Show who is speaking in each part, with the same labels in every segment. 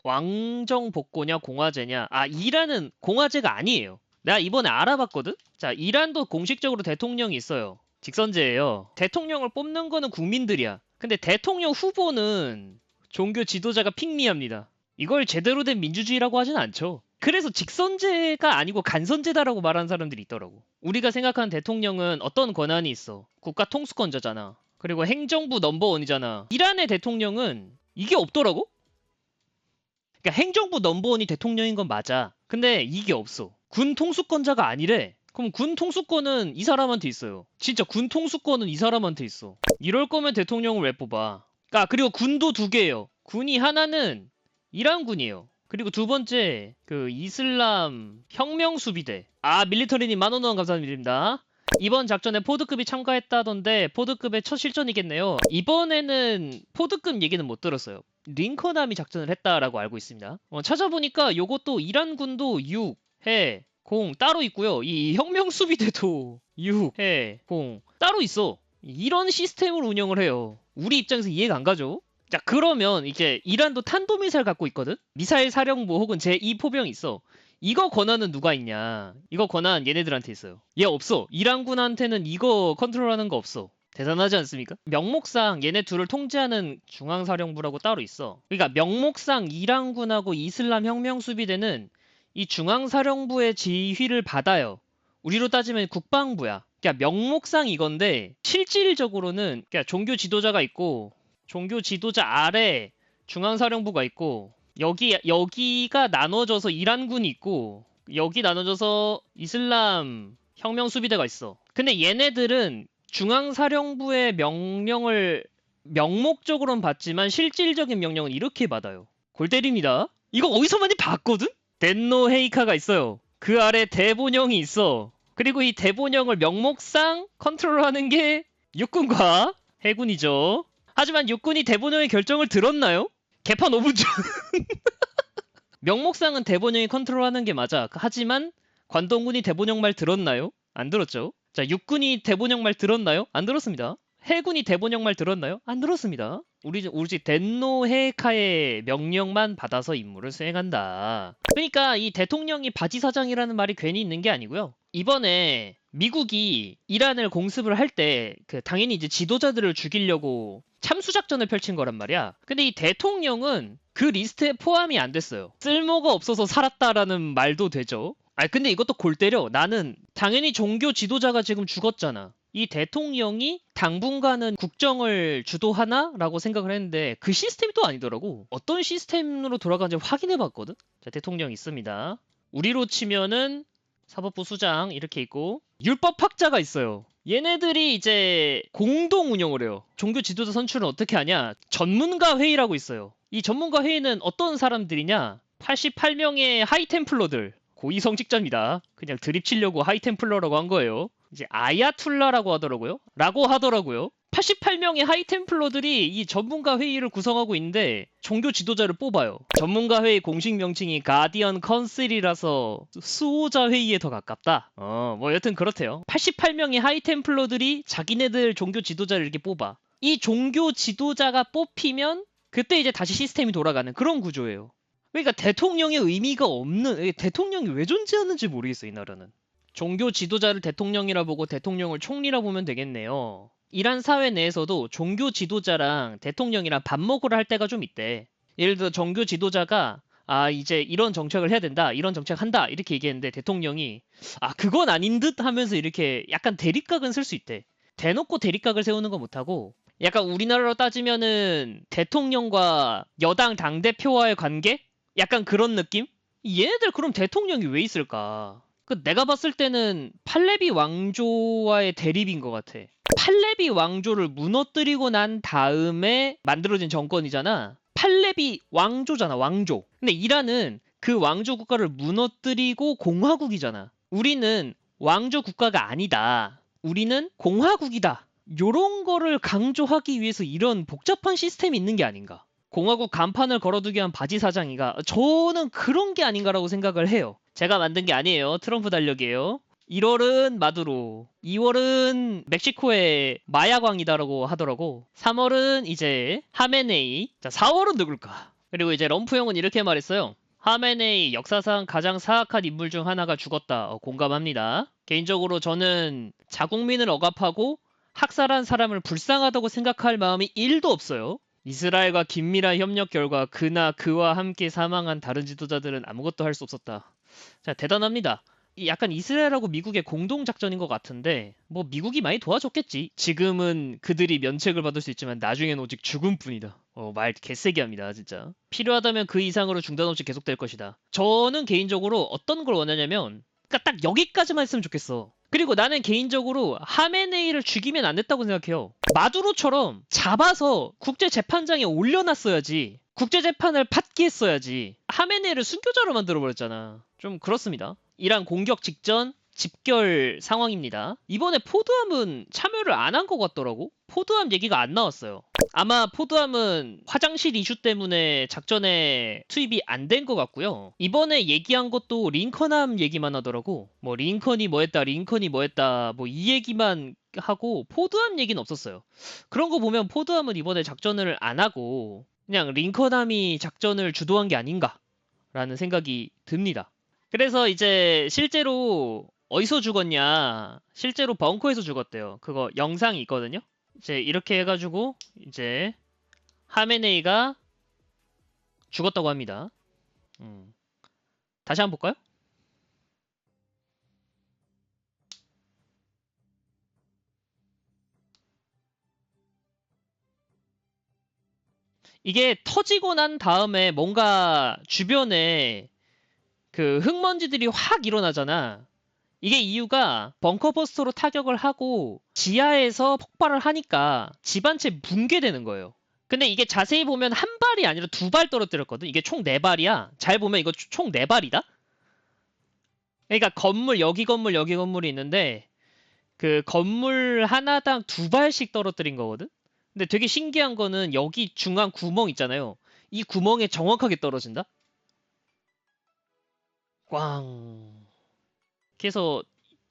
Speaker 1: 왕정 복고냐 공화제냐? 아, 이란은 공화제가 아니에요. 내가 이번에 알아봤거든? 자, 이란도 공식적으로 대통령이 있어요. 직선제예요. 대통령을 뽑는 거는 국민들이야. 근데 대통령 후보는 종교 지도자가 핑미합니다. 이걸 제대로 된 민주주의라고 하진 않죠. 그래서 직선제가 아니고 간선제다라고 말하는 사람들이 있더라고. 우리가 생각하는 대통령은 어떤 권한이 있어? 국가 통수권자잖아. 그리고 행정부 넘버원이잖아. 이란의 대통령은 이게 없더라고? 그러니까 행정부 넘버원이 대통령인 건 맞아. 근데 이게 없어. 군 통수권자가 아니래. 그럼 군 통수권은 이 사람한테 있어요. 진짜 군 통수권은 이 사람한테 있어. 이럴 거면 대통령을 왜 뽑아? 아, 그리고 군도 두 개예요. 군이 하나는 이란군이에요. 그리고 두 번째 그 이슬람 혁명수비대. 아, 밀리터리님 10,000원 감사드립니다. 이번 작전에 포드급이 참가했다던데 포드급의 첫 실전이겠네요. 이번에는 포드급 얘기는 못 들었어요. 링컨함이 작전을 했다라고 알고 있습니다. 찾아보니까 요것도 이란군도 6, 해, 공 따로 있고요. 이 혁명수비대도 6, 해, 공 따로 있어. 이런 시스템으로 운영을 해요. 우리 입장에서 이해가 안 가죠? 자, 그러면 이제 이란도 탄도미사일 갖고 있거든? 미사일 사령부 혹은 제2포병이 있어. 이거 권한은 누가 있냐? 이거 권한 얘네들한테 있어요. 얘 없어. 이란군한테는 이거 컨트롤하는 거 없어. 대단하지 않습니까? 명목상 얘네 둘을 통제하는 중앙사령부라고 따로 있어. 그러니까 명목상 이란군하고 이슬람 혁명수비대는 이 중앙사령부의 지휘를 받아요. 우리로 따지면 국방부야. 그러니까 명목상 이건데 실질적으로는 그러니까 종교 지도자가 있고 종교 지도자 아래 중앙사령부가 있고 여기가 나눠져서 이란군이 있고 여기 나눠져서 이슬람 혁명수비대가 있어. 근데 얘네들은 중앙사령부의 명령을 명목적으로는 받지만 실질적인 명령은 이렇게 받아요. 골 때립니다. 이거 어디서 많이 봤거든? 덴노 헤이카가 있어요. 그 아래 대본영이 있어. 그리고 이 대본영을 명목상 컨트롤하는 게 육군과 해군이죠. 하지만 육군이 대본영의 결정을 들었나요? 개판 5분 전. 명목상은 대본영이 컨트롤하는 게 맞아. 하지만 관동군이 대본영 말 들었나요? 안 들었죠. 자, 육군이 대본영 말 들었나요? 안 들었습니다. 해군이 대본영 말 들었나요? 안 들었습니다. 우리 덴노헤카의 명령만 받아서 임무를 수행한다. 그러니까 이 대통령이 바지사장이라는 말이 괜히 있는 게 아니고요. 이번에 미국이 이란을 공습을 할 때 당연히 이제 지도자들을 죽이려고 참수작전을 펼친 거란 말이야. 근데 이 대통령은 그 리스트에 포함이 안 됐어요. 쓸모가 없어서 살았다라는 말도 되죠. 근데 이것도 골 때려. 나는 당연히 종교 지도자가 지금 죽었잖아. 이 대통령이 당분간은 국정을 주도하나? 라고 생각을 했는데 그 시스템이 또 아니더라고. 어떤 시스템으로 돌아가는지 확인해 봤거든? 자, 대통령 있습니다. 우리로 치면은 사법부 수장 이렇게 있고 율법학자가 있어요. 얘네들이 이제 공동 운영을 해요. 종교 지도자 선출은 어떻게 하냐? 전문가 회의라고 있어요. 이 전문가 회의는 어떤 사람들이냐? 88명의 하이템플러들. 고위성직자입니다. 그냥 드립 치려고 하이템플러라고 한 거예요. 이제 아야툴라라고 하더라고요. 88명의 하이템플러들이 이 전문가 회의를 구성하고 있는데 종교 지도자를 뽑아요. 전문가 회의 공식 명칭이 가디언 컨슬이라서 수호자 회의에 더 가깝다. 뭐 여튼 그렇대요. 88명의 하이템플러들이 자기네들 종교 지도자를 이렇게 뽑아. 이 종교 지도자가 뽑히면 그때 이제 다시 시스템이 돌아가는 그런 구조예요. 그러니까 대통령의 의미가 없는, 대통령이 왜 존재하는지 모르겠어, 이 나라는. 종교 지도자를 대통령이라 보고 대통령을 총리라 보면 되겠네요. 이란 사회 내에서도 종교 지도자랑 대통령이랑 밥 먹으러 할 때가 좀 있대. 예를 들어 종교 지도자가 이제 이런 정책을 해야 된다, 이런 정책 한다 이렇게 얘기했는데 대통령이 그건 아닌 듯 하면서 이렇게 약간 대립각은 쓸 수 있대. 대놓고 대립각을 세우는 거 못하고 약간 우리나라로 따지면은 대통령과 여당 당대표와의 관계? 약간 그런 느낌? 얘네들 그럼 대통령이 왜 있을까? 내가 봤을 때는 팔레비 왕조와의 대립인 것 같아. 팔레비 왕조를 무너뜨리고 난 다음에 만들어진 정권이잖아. 팔레비 왕조잖아, 왕조. 근데 이란은 그 왕조 국가를 무너뜨리고 공화국이잖아. 우리는 왕조 국가가 아니다. 우리는 공화국이다. 요런 거를 강조하기 위해서 이런 복잡한 시스템이 있는 게 아닌가. 공화국 간판을 걸어두기 위한 바지사장이가 저는 그런 게 아닌가라고 생각을 해요. 제가 만든 게 아니에요. 트럼프 달력이에요. 1월은 마두로, 2월은 멕시코의 마야광이다라고 하더라고. 3월은 이제 하메네이. 자, 4월은 누굴까? 그리고 이제 럼프 형은 이렇게 말했어요. 하메네이 역사상 가장 사악한 인물 중 하나가 죽었다. 공감합니다. 개인적으로 저는 자국민을 억압하고 학살한 사람을 불쌍하다고 생각할 마음이 1도 없어요. 이스라엘과 긴밀한 협력 결과 그나 그와 함께 사망한 다른 지도자들은 아무것도 할 수 없었다. 자, 대단합니다. 약간 이스라엘하고 미국의 공동작전인 것 같은데 뭐 미국이 많이 도와줬겠지. 지금은 그들이 면책을 받을 수 있지만 나중엔 오직 죽음뿐이다. 말 개세게 합니다 진짜. 필요하다면 그 이상으로 중단 없이 계속될 것이다. 저는 개인적으로 어떤 걸 원하냐면 그러니까 딱 여기까지만 했으면 좋겠어. 그리고 나는 개인적으로 하메네이를 죽이면 안 됐다고 생각해요. 마두로처럼 잡아서 국제재판장에 올려놨어야지. 국제재판을 받게 했어야지. 하메네이를 순교자로 만들어버렸잖아. 좀 그렇습니다. 이란 공격 직전 집결 상황입니다. 이번에 포드함은 참여를 안 한 것 같더라고. 포드함 얘기가 안 나왔어요. 아마 포드함은 화장실 이슈 때문에 작전에 투입이 안 된 것 같고요. 이번에 얘기한 것도 링컨함 얘기만 하더라고. 뭐 링컨이 뭐 했다, 링컨이 뭐 했다, 뭐 이 얘기만 하고 포드함 얘기는 없었어요. 그런 거 보면 포드함은 이번에 작전을 안 하고 그냥 링컨함이 작전을 주도한 게 아닌가라는 생각이 듭니다. 그래서 이제 실제로 어디서 죽었냐? 실제로 벙커에서 죽었대요. 그거 영상이 있거든요. 이제 이렇게 해가지고 이제 하메네이가 죽었다고 합니다. 다시 한번 볼까요? 이게 터지고 난 다음에 뭔가 주변에 그 흙먼지들이 확 일어나잖아. 이게 이유가 벙커버스터로 타격을 하고 지하에서 폭발을 하니까 집안채 붕괴되는 거예요. 근데 이게 자세히 보면 한 발이 아니라 두 발 떨어뜨렸거든. 이게 총 네 발이야. 잘 보면 이거 총 네 발이다. 그러니까 건물 여기 건물 여기 건물이 있는데 그 건물 하나당 두 발씩 떨어뜨린 거거든. 근데 되게 신기한 거는 여기 중앙 구멍 있잖아요. 이 구멍에 정확하게 떨어진다. 꽝. 그래서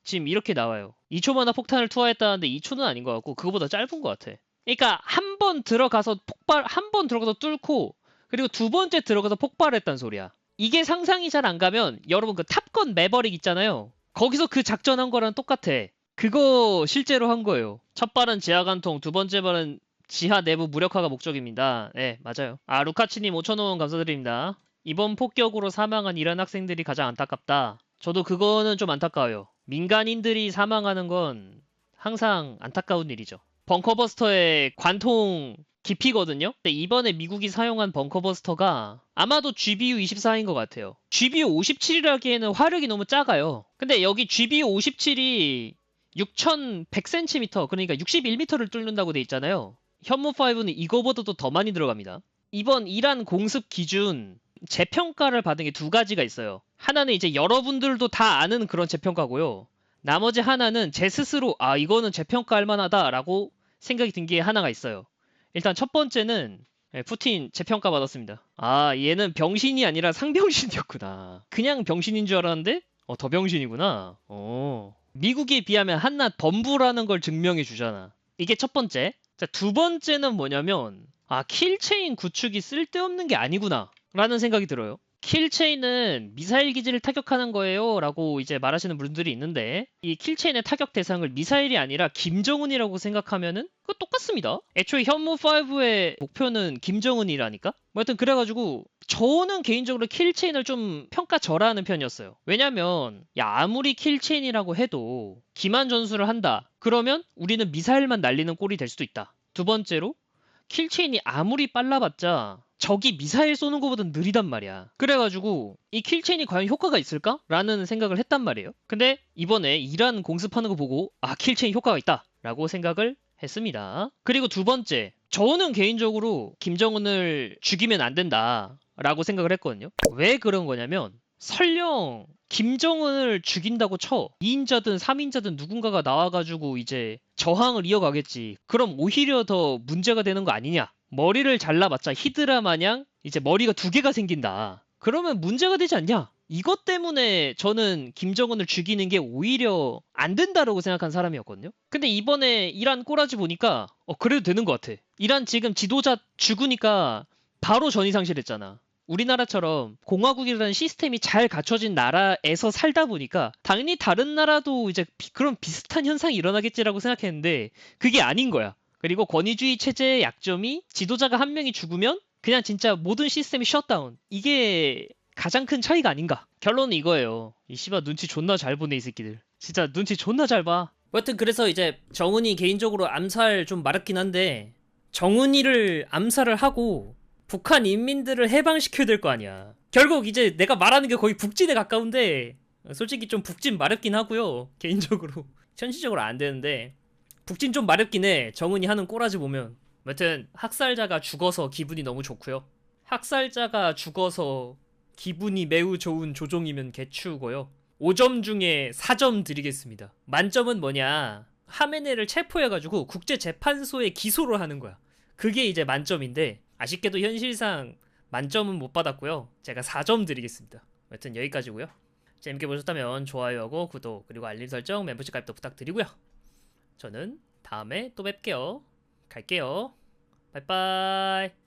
Speaker 1: 지금 이렇게 나와요. 2초 만에 폭탄을 투하했다는데 2초는 아닌 것 같고 그거보다 짧은 것 같아. 그러니까 한 번 들어가서 한 번 들어가서 뚫고 그리고 두 번째 들어가서 폭발했단 소리야. 이게 상상이 잘 안 가면 여러분 그 탑건 매버릭 있잖아요. 거기서 그 작전한 거랑 똑같아. 그거 실제로 한 거예요. 첫 발은 지하 관통, 두 번째 발은 지하 내부 무력화가 목적입니다. 네, 맞아요. 아, 루카치님 5,000원 감사드립니다. 이번 폭격으로 사망한 이란 학생들이 가장 안타깝다. 저도 그거는 좀 안타까워요. 민간인들이 사망하는 건 항상 안타까운 일이죠. 벙커버스터의 관통 깊이거든요. 근데 이번에 미국이 사용한 벙커버스터가 아마도 GBU-24인 것 같아요. GBU-57이라기에는 화력이 너무 작아요. 근데 여기 GBU-57이 6,100cm, 그러니까 61m를 뚫는다고 돼 있잖아요. 현무5는 이거보다도 더 많이 들어갑니다. 이번 이란 공습 기준 재평가를 받은 게 두 가지가 있어요. 하나는 이제 여러분들도 다 아는 그런 재평가고요. 나머지 하나는 제 스스로 이거는 재평가할 만하다라고 생각이 든 게 하나가 있어요. 일단 첫 번째는 푸틴 재평가 받았습니다. 얘는 병신이 아니라 상병신이었구나. 그냥 병신인 줄 알았는데 더 병신이구나. 미국에 비하면 한낱 범부라는 걸 증명해 주잖아. 이게 첫 번째. 자, 두 번째는 뭐냐면 킬체인 구축이 쓸데없는 게 아니구나 라는 생각이 들어요. 킬체인은 미사일 기지를 타격하는 거예요 라고 이제 말하시는 분들이 있는데 이 킬체인의 타격 대상을 미사일이 아니라 김정은이라고 생각하면은 그거 똑같습니다. 애초에 현무5의 목표는 김정은이라니까? 뭐 하여튼 그래가지고 저는 개인적으로 킬체인을 좀 평가절하하는 편이었어요. 왜냐면 아무리 킬체인이라고 해도 기만 전술을 한다. 그러면 우리는 미사일만 날리는 꼴이 될 수도 있다. 두 번째로 킬체인이 아무리 빨라봤자 적이 미사일 쏘는 것보다 느리단 말이야. 그래가지고 이 킬체인이 과연 효과가 있을까? 라는 생각을 했단 말이에요. 근데 이번에 이란 공습하는 거 보고 킬체인 효과가 있다 라고 생각을 했습니다. 그리고 두 번째, 저는 개인적으로 김정은을 죽이면 안 된다 라고 생각을 했거든요. 왜 그런 거냐면 설령 김정은을 죽인다고 쳐 2인자든 3인자든 누군가가 나와가지고 이제 저항을 이어가겠지. 그럼 오히려 더 문제가 되는 거 아니냐. 머리를 잘라봤자 히드라 마냥 이제 머리가 두 개가 생긴다. 그러면 문제가 되지 않냐. 이것 때문에 저는 김정은을 죽이는 게 오히려 안 된다라고 생각한 사람이었거든요. 근데 이번에 이란 꼬라지 보니까 그래도 되는 것 같아. 이란 지금 지도자 죽으니까 바로 전이상실했잖아. 우리나라처럼 공화국이라는 시스템이 잘 갖춰진 나라에서 살다 보니까 당연히 다른 나라도 이제 그런 비슷한 현상이 일어나겠지라고 생각했는데 그게 아닌 거야. 그리고 권위주의 체제의 약점이 지도자가 한 명이 죽으면 그냥 진짜 모든 시스템이 셧다운. 이게 가장 큰 차이가 아닌가. 결론은 이거예요. 이 씨발 눈치 존나 잘 보네 이 새끼들. 진짜 눈치 존나 잘 봐. 여튼 그래서 이제 정은이 개인적으로 암살 좀 마렵긴 한데 정은이를 암살을 하고 북한 인민들을 해방시켜야 될 거 아니야. 결국 이제 내가 말하는 게 거의 북진에 가까운데 솔직히 좀 북진 마렵긴 하고요. 개인적으로 현실적으로 안 되는데 북진 좀 마렵긴 해. 정은이 하는 꼬라지 보면. 여튼 학살자가 죽어서 기분이 너무 좋고요. 학살자가 죽어서 기분이 매우 좋은 조종이면 개추고요. 5점 중에 4점 드리겠습니다. 만점은 뭐냐? 하메네를 체포해가지고 국제재판소에 기소를 하는 거야. 그게 이제 만점인데 아쉽게도 현실상 만점은 못 받았고요. 제가 4점 드리겠습니다. 여튼 여기까지고요. 재밌게 보셨다면 좋아요하고 구독 그리고 알림 설정 멤버십 가입도 부탁드리고요. 저는 다음에 또 뵐게요. 갈게요. 빠이빠이.